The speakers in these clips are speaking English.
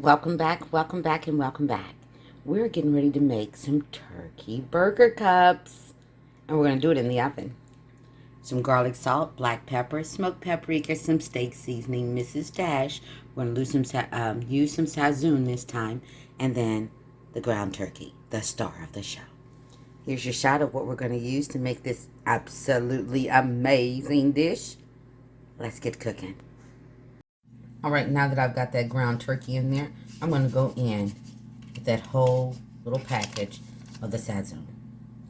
Welcome back, and welcome back. We're getting ready to make some turkey burger cups. And we're going to do it in the oven. Some garlic salt, black pepper, smoked paprika, some steak seasoning, Mrs. Dash. We're going to use some Sazon this time. And then the ground turkey, the star of the show. Here's your shot of what we're going to use to make this absolutely amazing dish. Let's get cooking. All right, now that I've got that ground turkey in there, I'm going to go in with that whole little package of the Sazon.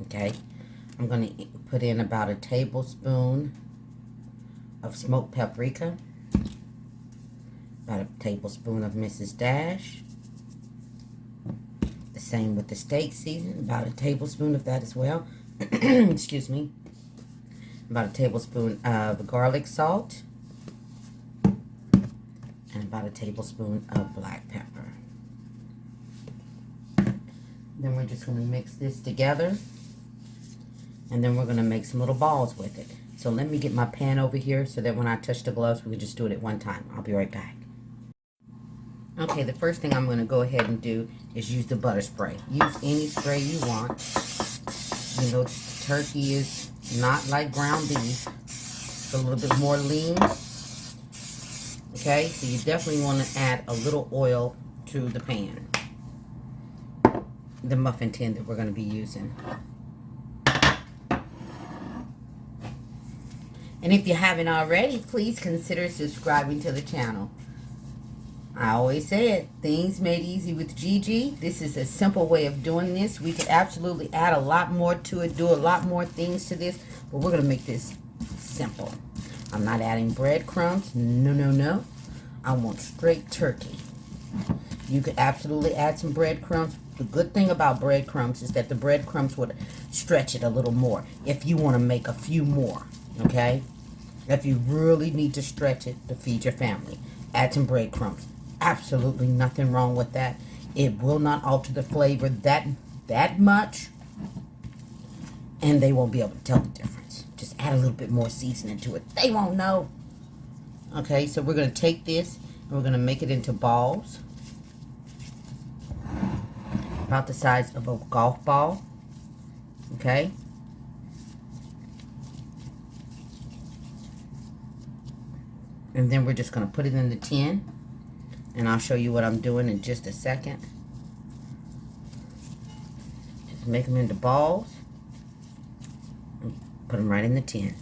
Okay? I'm going to put in about a tablespoon of smoked paprika, about a tablespoon of Mrs. Dash, the same with the steak seasoning, about a tablespoon of that as well. Excuse me. About a tablespoon of garlic salt, and about a tablespoon of black pepper. Then we're just going to mix this together, and then we're going to make some little balls with it. So let me get my pan over here so that when I touch the gloves, we can just do it at one time. I'll be right back. Okay, the first thing I'm going to go ahead and do is use the butter spray. Use any spray you want. You know, turkey is not like ground beef. It's a little bit more lean. Okay, so you definitely want to add a little oil to the pan, the muffin tin that we're going to be using. And if you haven't already, please consider subscribing to the channel. I always say it, things made easy with Gigi. This is a simple way of doing this. We could absolutely add a lot more to it, do a lot more things to this, but we're going to make this simple. I'm not adding breadcrumbs. No, no, no. I want straight turkey. You could absolutely add some breadcrumbs. The good thing about breadcrumbs is that the breadcrumbs would stretch it a little more if you want to make a few more, okay? If you really need to stretch it to feed your family, add some breadcrumbs. Absolutely nothing wrong with that. It will not alter the flavor that much, and they won't be able to tell the difference. Just add a little bit more seasoning to it. They won't know. Okay, so we're going to take this and we're going to make it into balls about the size of a golf ball. Okay. And then we're just going to put it in the tin, and I'll show you what I'm doing in just a second. Just make them into balls and put them right in the tin.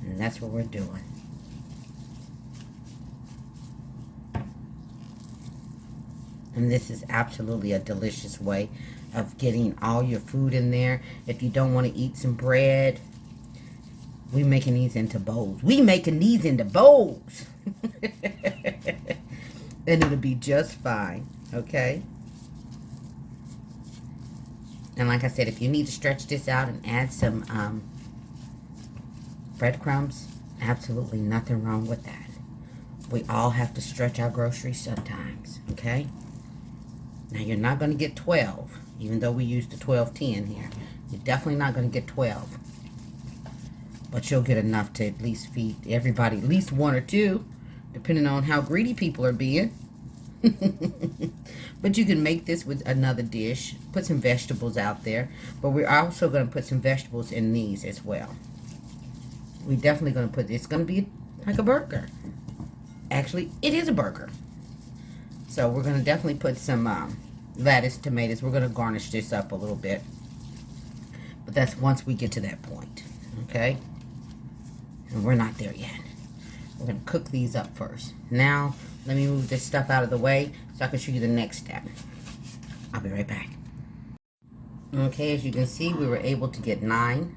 And that's what we're doing. And this is absolutely a delicious way of getting all your food in there. If you don't want to eat some bread, we making these into bowls. We making these into bowls. And it'll be just fine, okay? And like I said, if you need to stretch this out and add some breadcrumbs, absolutely nothing wrong with that. We all have to stretch our groceries sometimes, okay? Now, you're not going to get 12, even though we used the 12-10 here. You're definitely not going to get 12. But you'll get enough to at least feed everybody, at least one or two, depending on how greedy people are being. But you can make this with another dish. Put some vegetables out there. But we're also going to put some vegetables in these as well. We're definitely going to put, it's going to be like a burger. Actually, it is a burger. So we're going to definitely put some lettuce, tomatoes. We're going to garnish this up a little bit. But that's once we get to that point. Okay? And we're not there yet. We're going to cook these up first. Now, let me move this stuff out of the way so I can show you the next step. I'll be right back. Okay, as you can see, we were able to get 9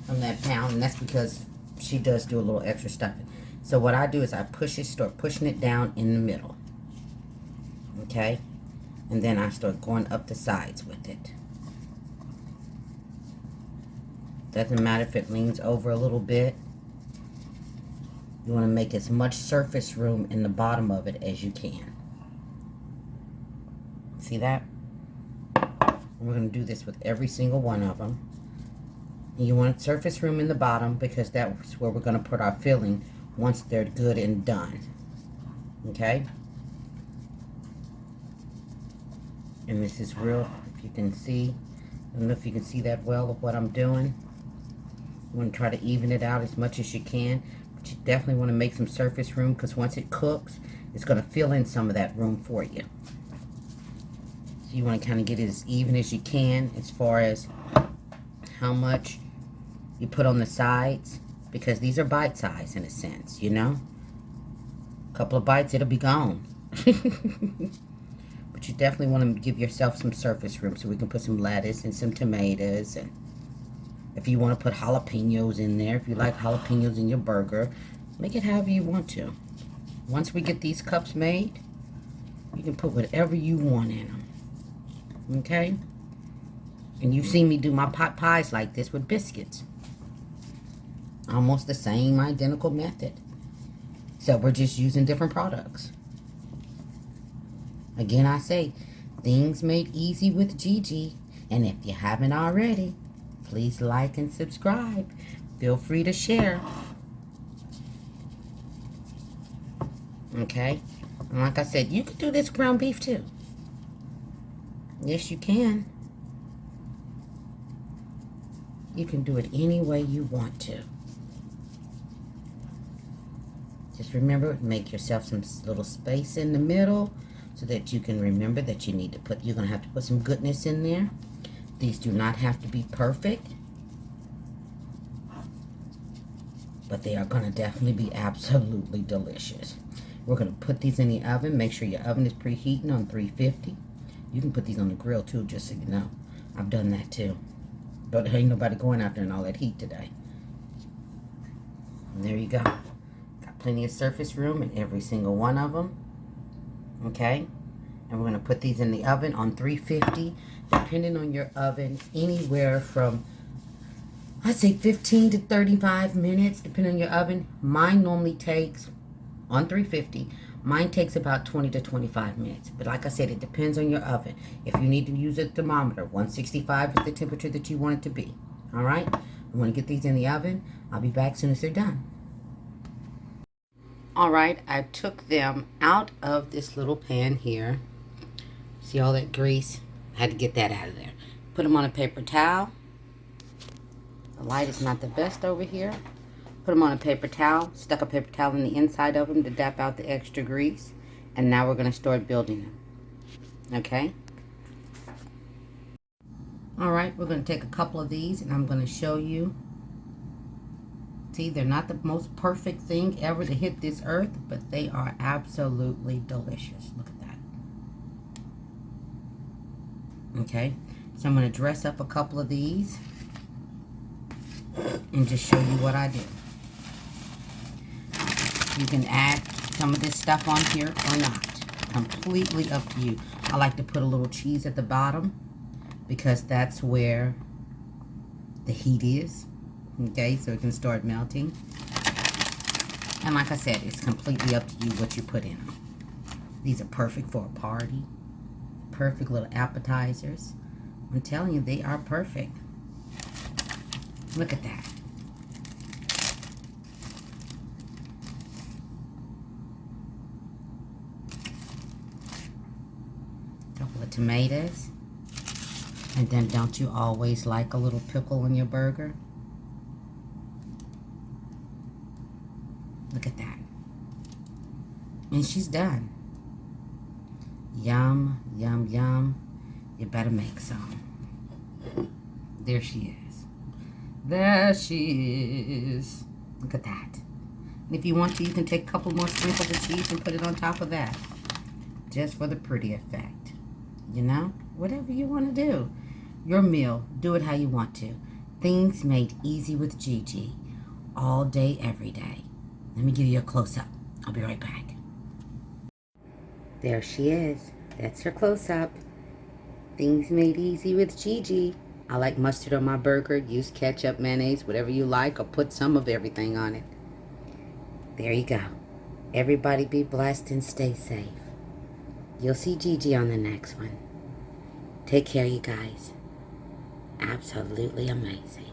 from that pound. And that's because she does do a little extra stuffing. So what I do is I start pushing it down in the middle. Okay? And then I start going up the sides with it. Doesn't matter if it leans over a little bit. You want to make as much surface room in the bottom of it as you can. See that? We're going to do this with every single one of them. You want surface room in the bottom because that's where we're going to put our filling once they're good and done. Okay? And this is real, if you can see. I don't know if you can see that well of what I'm doing. You want to try to even it out as much as you can. But you definitely want to make some surface room, because once it cooks, it's going to fill in some of that room for you. So you want to kind of get it as even as you can as far as how much you put on the sides, because these are bite size in a sense, you know. A couple of bites, it'll be gone. But you definitely want to give yourself some surface room, so we can put some lettuce and some tomatoes, and if you want to put jalapenos in there, if you like jalapenos in your burger, make it however you want to. Once we get these cups made, you can put whatever you want in them. Okay? And you've seen me do my pot pies like this with biscuits. Almost the same identical method. So we're just using different products. Again, I say, things made easy with Gigi. And if you haven't already, please like and subscribe. Feel free to share. Okay? And like I said, you can do this ground beef too. Yes, you can. You can do it any way you want to. Just remember, make yourself some little space in the middle so that you can remember that you need to put, you're going to have to put some goodness in there. These do not have to be perfect, but they are going to definitely be absolutely delicious. We're going to put these in the oven. Make sure your oven is preheating on 350. You can put these on the grill too, just so you know. I've done that too. But there ain't nobody going out there in all that heat today. And there you go. Got plenty of surface room in every single one of them. Okay? And we're going to put these in the oven on 350. Depending on your oven, anywhere from, I'd say 15 to 35 minutes, depending on your oven. Mine normally takes, on 350, mine takes about 20 to 25 minutes. But like I said, it depends on your oven. If you need to use a thermometer, 165 is the temperature that you want it to be. All right? I'm going to get these in the oven. I'll be back as soon as they're done. All right, I took them out of this little pan here. See all that grease? I had to get that out of there. Put them on a paper towel. The light is not the best over here. Put them on a paper towel. Stuck a paper towel in the inside of them to dap out the extra grease. And now we're going to start building them. Okay? All right, we're going to take a couple of these and I'm going to show you. See, they're not the most perfect thing ever to hit this earth, but they are absolutely delicious. Look at that. Okay, so I'm going to dress up a couple of these and just show you what I do. You can add some of this stuff on here or not. Completely up to you. I like to put a little cheese at the bottom because that's where the heat is. Okay, so it can start melting. And like I said, it's completely up to you what you put in them. These are perfect for a party. Perfect little appetizers. I'm telling you, they are perfect. Look at that. Couple of tomatoes. And then don't you always like a little pickle in your burger? Look at that. And she's done. Yum, yum, yum. You better make some. There she is. There she is. Look at that. And if you want to, you can take a couple more sprinkles of cheese and put it on top of that. Just for the pretty effect. You know? Whatever you want to do. Your meal. Do it how you want to. Things made easy with Gigi. All day, every day. Let me give you a close-up. I'll be right back. There she is. That's her close-up. Things made easy with Gigi. I like mustard on my burger. Use ketchup, mayonnaise, whatever you like, or put some of everything on it. There you go. Everybody be blessed and stay safe. You'll see Gigi on the next one. Take care, you guys. Absolutely amazing.